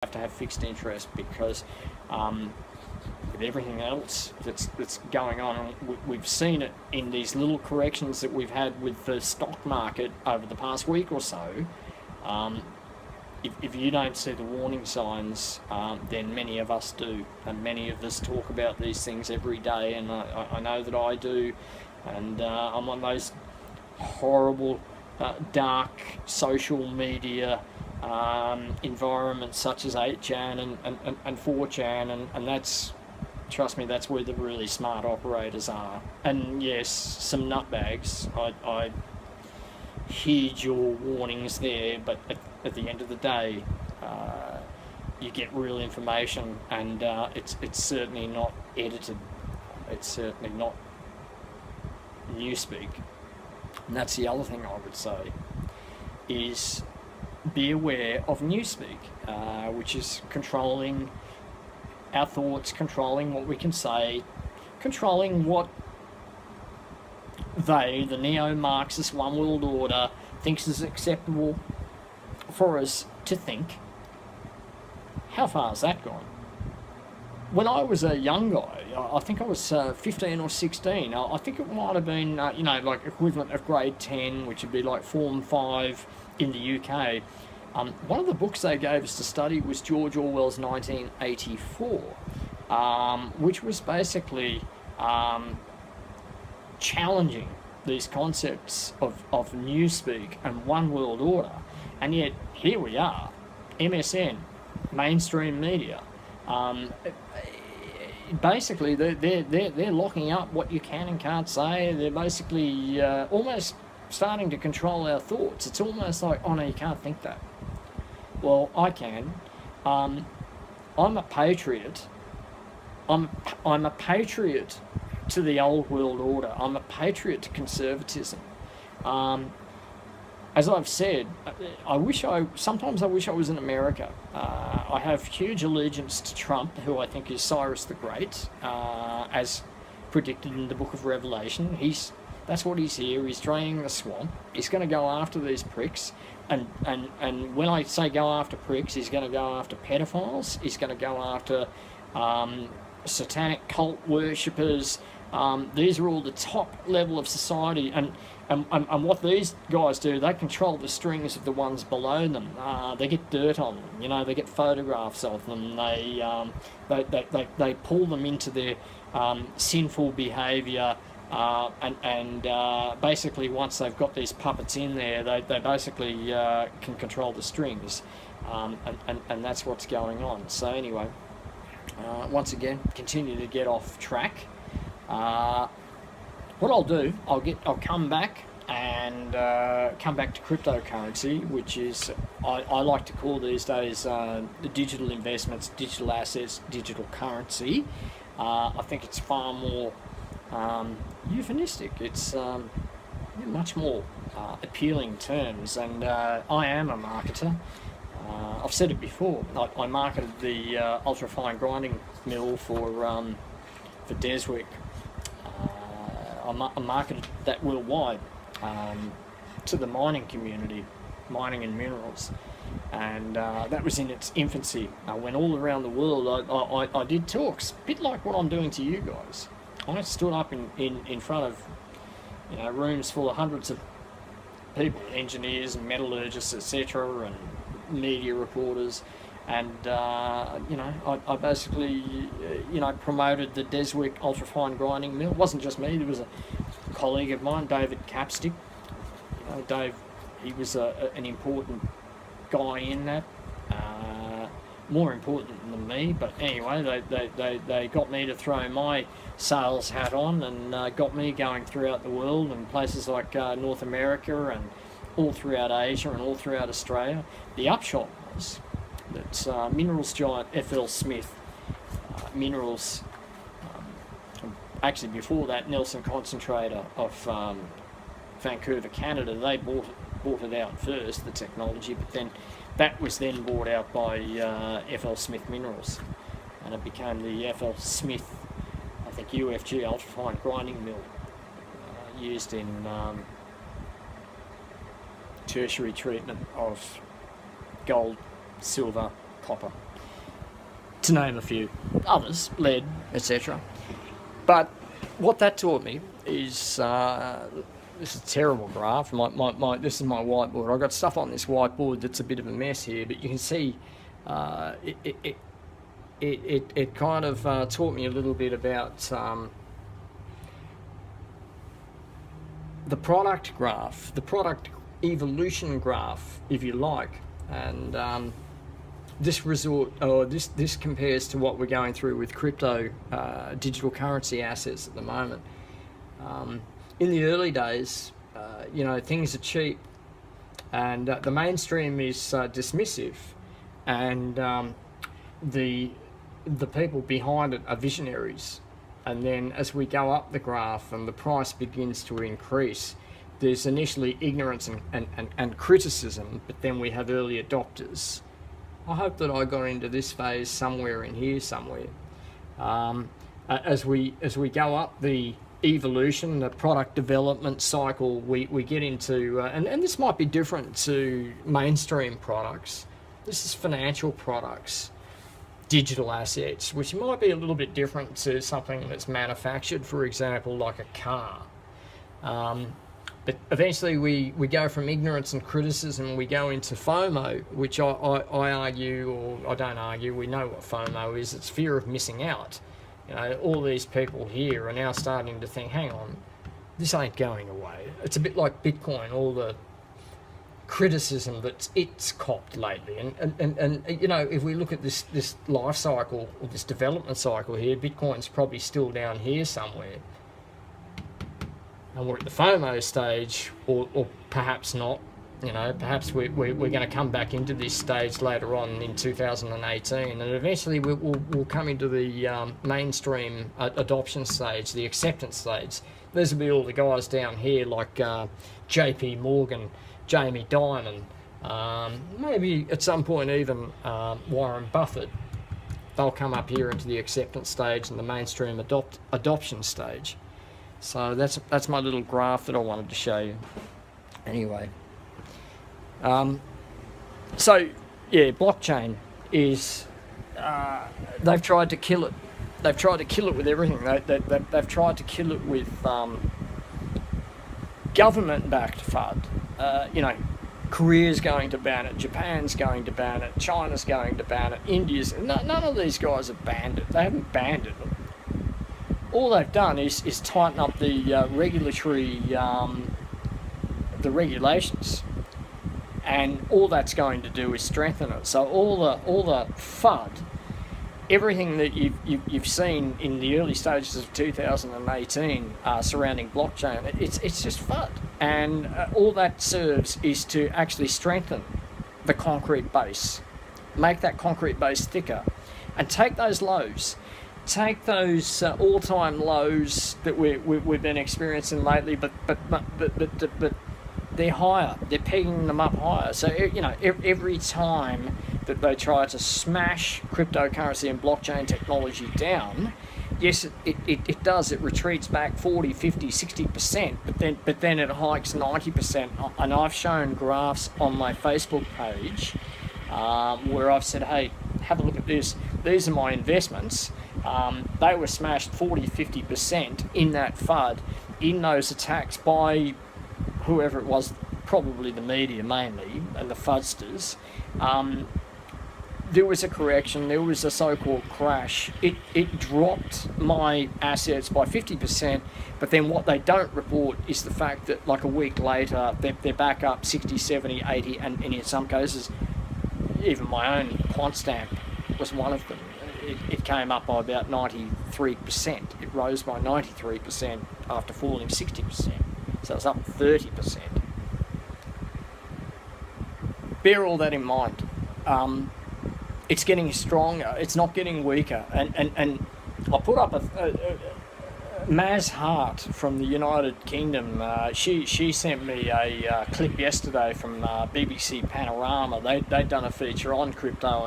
have to have fixed interest because with everything else that's going on, we've seen it in these little corrections that we've had with the stock market over the past week or so. If you don't see the warning signs, then many of us do, and many of us talk about these things every day, and I know that I do, and I'm on those horrible, dark social media environments such as 8chan and 4chan, and that's, trust me, that's where the really smart operators are. And yes, some nutbags, I heed your warnings there, but at the end of the day, you get real information, and it's certainly not edited. It's certainly not newspeak. And that's the other thing I would say, is be aware of newspeak, which is controlling our thoughts, controlling what we can say, controlling what they, the neo-Marxist one world order, thinks is acceptable for us to think. How far has that gone? When I was a young guy, I think I was 15 or 16, I think it might have been, like equivalent of grade 10, which would be like Form 5 in the UK. One of the books they gave us to study was George Orwell's 1984, which was basically challenging these concepts of newspeak and one world order. And yet, here we are, MSN, mainstream media. Basically, they're locking up what you can and can't say. They're basically almost starting to control our thoughts. It's almost like, oh no, you can't think that. Well, I can. I'm a patriot. I'm a patriot to the old world order. I'm a patriot to conservatism. As I've said, sometimes I wish I was in America. I have huge allegiance to Trump, who I think is Cyrus the Great, as predicted in the Book of Revelation. That's what he's here. He's draining the swamp. He's going to go after these pricks. And when I say go after pricks, he's going to go after pedophiles. He's going to go after satanic cult worshippers. These are all the top level of society. And what these guys do, they control the strings of the ones below them. They get dirt on them. They get photographs of them. They pull them into their sinful behaviour. And basically, once they've got these puppets in there, they basically can control the strings, and that's what's going on. So anyway, once again, continue to get off track. What I'll do, I'll come back and come back to cryptocurrency, which is I like to call these days the digital investments, digital assets, digital currency. I think it's far more euphemistic. It's much more appealing terms, and I am a marketer. I've said it before. I marketed the ultra-fine grinding mill for Deswick. I marketed that worldwide to the mining community, mining and minerals, and that was in its infancy. I went all around the world. I did talks, a bit like what I'm doing to you guys. I stood up in front of rooms full of hundreds of people, engineers and metallurgists, etc., and media reporters, and I basically promoted the Deswick ultra-fine grinding mill. It wasn't just me. There was a colleague of mine, David Capstick. Dave, he was an important guy in that. More important than me, but anyway, they got me to throw my sales hat on, and got me going throughout the world, in places like North America and all throughout Asia and all throughout Australia. The upshot was that minerals giant F.L. Smith, minerals, actually before that, Nelson Concentrator of Vancouver, Canada, they bought it out first, the technology, but then that was then bought out by F.L. Smith Minerals, and it became the F.L. Smith, I think, UFG ultrafine grinding mill, used in tertiary treatment of gold, silver, copper. to name a few. Others, lead, etc. But what that taught me is, this is a terrible graph. This is my whiteboard. I've got stuff on this whiteboard that's a bit of a mess here, but you can see it kind of taught me a little bit about the product graph, the product evolution graph, if you like, and this compares to what we're going through with crypto, digital currency assets at the moment. In the early days, things are cheap, and the mainstream is dismissive, and the people behind it are visionaries. And then as we go up the graph and the price begins to increase, there's initially ignorance and criticism, but then we have early adopters. I hope that I got into this phase somewhere in here somewhere. As we go up the evolution, the product development cycle, we get into, and this might be different to mainstream products. This is financial products, digital assets, which might be a little bit different to something that's manufactured, for example, like a car. But eventually we go from ignorance and criticism, we go into FOMO, which I argue, or I don't argue, we know what FOMO is. It's fear of missing out. All these people here are now starting to think, hang on, this ain't going away. It's a bit like Bitcoin, all the criticism that it's copped lately. And if we look at this life cycle, or this development cycle here, Bitcoin's probably still down here somewhere. And we're at the FOMO stage, or perhaps not. Perhaps we're going to come back into this stage later on in 2018, and eventually we'll come into the mainstream adoption stage, the acceptance stage. These will be all the guys down here like JP Morgan, Jamie Dimon, maybe at some point even Warren Buffett. They'll come up here into the acceptance stage and the mainstream adoption stage. So that's my little graph that I wanted to show you. Anyway. Blockchain is, they've tried to kill it. They've tried to kill it with everything. They've tried to kill it with government-backed FUD. Korea's going to ban it, Japan's going to ban it, China's going to ban it, India's... None of these guys have banned it. They haven't banned it. All they've done is tighten up the regulatory... the regulations. And all that's going to do is strengthen it. So all the FUD, everything that you've seen in the early stages of 2018 surrounding blockchain, it's just FUD, and all that serves is to actually strengthen the concrete base, make that concrete base thicker, and take those lows, take those all-time lows that we've been experiencing lately, but they're higher. They're pegging them up higher. So, every time that they try to smash cryptocurrency and blockchain technology down, yes, it does. It retreats back 40, 50, 60%, but then it hikes 90%. And I've shown graphs on my Facebook page where I've said, hey, have a look at this. These are my investments. They were smashed 40, 50% in that FUD, in those attacks by whoever it was, probably the media mainly, and the FUDsters. There was a correction, there was a so-called crash. It dropped my assets by 50%, but then what they don't report is the fact that like a week later, they're back up 60, 70, 80, and in some cases, even my own quant stamp was one of them. It came up by about 93%. It rose by 93% after falling 60%. So it's up 30%. Bear all that in mind. It's getting stronger. It's not getting weaker. And I put up a Maz Hart from the United Kingdom. She sent me a clip yesterday from BBC Panorama. They'd done a feature on crypto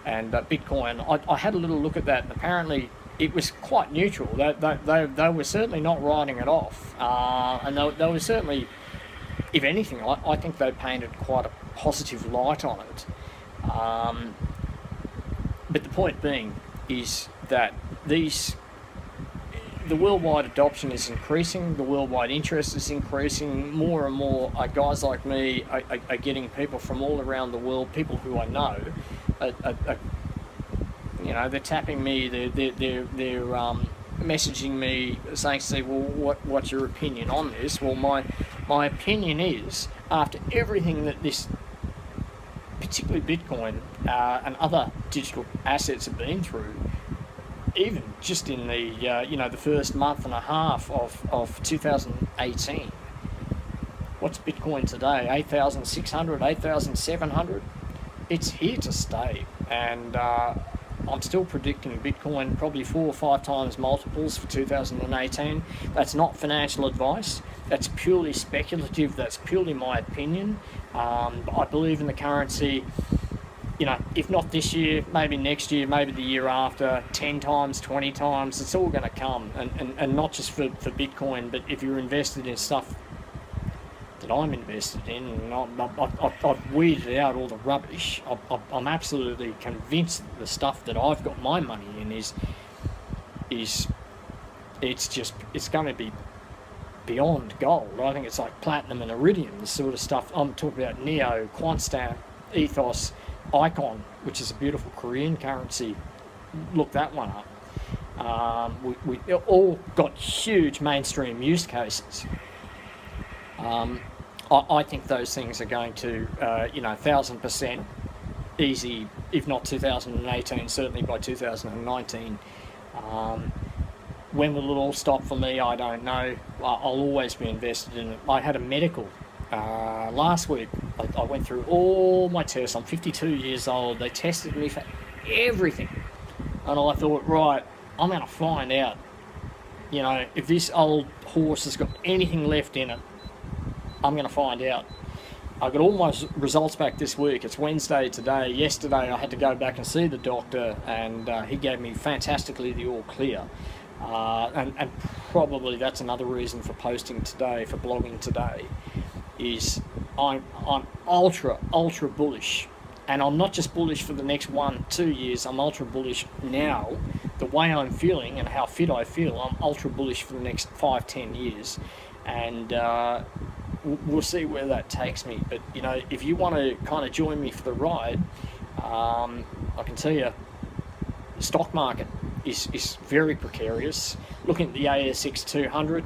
and Bitcoin. I had a little look at that, and apparently it was quite neutral. They were certainly not writing it off, and they were certainly, if anything, I think they painted quite a positive light on it. But the point being is that the worldwide adoption is increasing, the worldwide interest is increasing. More and more guys like me are getting people from all around the world, people who I know, you know, they're tapping me, they're messaging me, saying, well, what's your opinion on this? Well, my opinion is, after everything that this, particularly Bitcoin and other digital assets have been through, even just in the you know, the first month and a half of 2018, what's Bitcoin today? 8,600, 8,700. It's here to stay, and I'm still predicting Bitcoin probably 4 or 5 times multiples for 2018. That's not financial advice. That's purely speculative. That's purely my opinion. I believe in the currency. You know, if not this year, maybe next year, maybe the year after, 10 times, 20 times, it's all going to come. And not just for Bitcoin, but if you're invested in stuff that I'm invested in, and I've weeded out all the rubbish. I'm absolutely convinced that the stuff that I've got my money in is it's going to be beyond gold. I think it's like platinum and iridium, the sort of stuff. I'm talking about Neo, Quantstamp, Ethos, Icon, which is a beautiful Korean currency. Look that one up. We all got huge mainstream use cases. I think those things are going to, you know, 1,000% easy, if not 2018, certainly by 2019. When will it all stop for me? I don't know. I'll always be invested in it. I had a medical last week. I went through all my tests. I'm 52 years old. They tested me for everything. And I thought, right, I'm going to find out, you know, if this old horse has got anything left in it. I'm going to find out. I got all my results back this week. It's Wednesday today. Yesterday I had to go back and see the doctor, and he gave me fantastically the all clear. And probably that's another reason for posting today, for blogging today, is I'm ultra bullish. And I'm not just bullish for the next 1-2 years, I'm ultra bullish now. The way I'm feeling and how fit I feel, I'm ultra bullish for the next 5-10 years. And we'll see where that takes me. But, you know, if you want to kind of join me for the ride, I can tell you the stock market is very precarious. Looking at the ASX 200,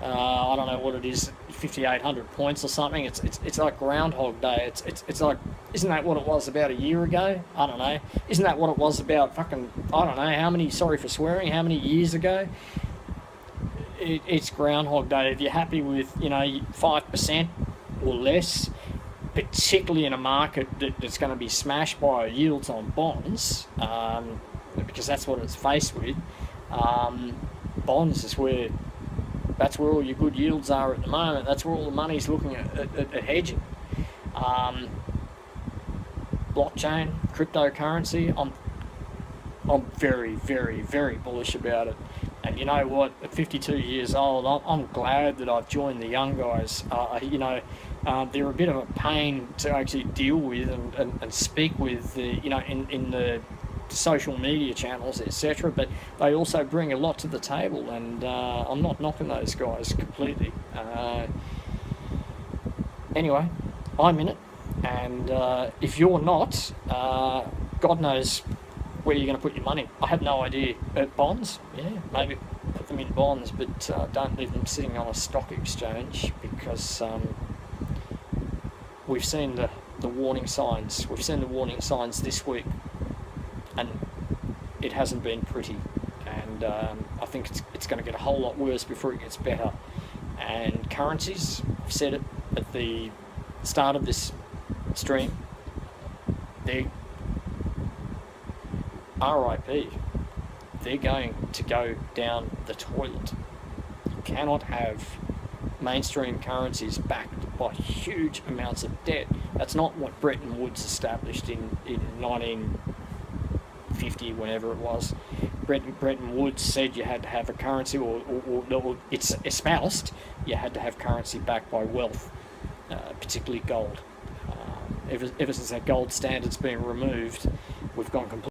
I don't know what it is, 5,800 points or something. It's like Groundhog Day. It's like, isn't that what it was about a year ago? I don't know. Isn't that what it was about fucking, I don't know, how many, sorry for swearing, how many years ago? It's Groundhog Day. If you're happy with, you know, 5% or less, particularly in a market that's going to be smashed by yields on bonds, because that's what it's faced with. Bonds is that's where all your good yields are at the moment. That's where all the money's looking at hedging. Blockchain, cryptocurrency, I'm very, very, very bullish about it. And you know what? At 52 years old, I'm glad that I've joined the young guys. You know, they're a bit of a pain to actually deal with and speak with, you know, in the social media channels, etc. But they also bring a lot to the table, and I'm not knocking those guys completely. Anyway, I'm in it, and if you're not, God knows where you're going to put your money. I have no idea. Bonds, yeah, maybe put them in bonds, but don't leave them sitting on a stock exchange, because we've seen the warning signs. We've seen the warning signs this week, and it hasn't been pretty. And I think it's going to get a whole lot worse before it gets better. And currencies, I've said it at the start of this stream, they're RIP. They're going to go down the toilet. You cannot have mainstream currencies backed by huge amounts of debt. That's not what Bretton Woods established in 1950, whenever it was. Bretton Woods said you had to have a currency, or it's espoused you had to have currency backed by wealth, particularly gold. Ever since that gold standard's been removed, we've gone completely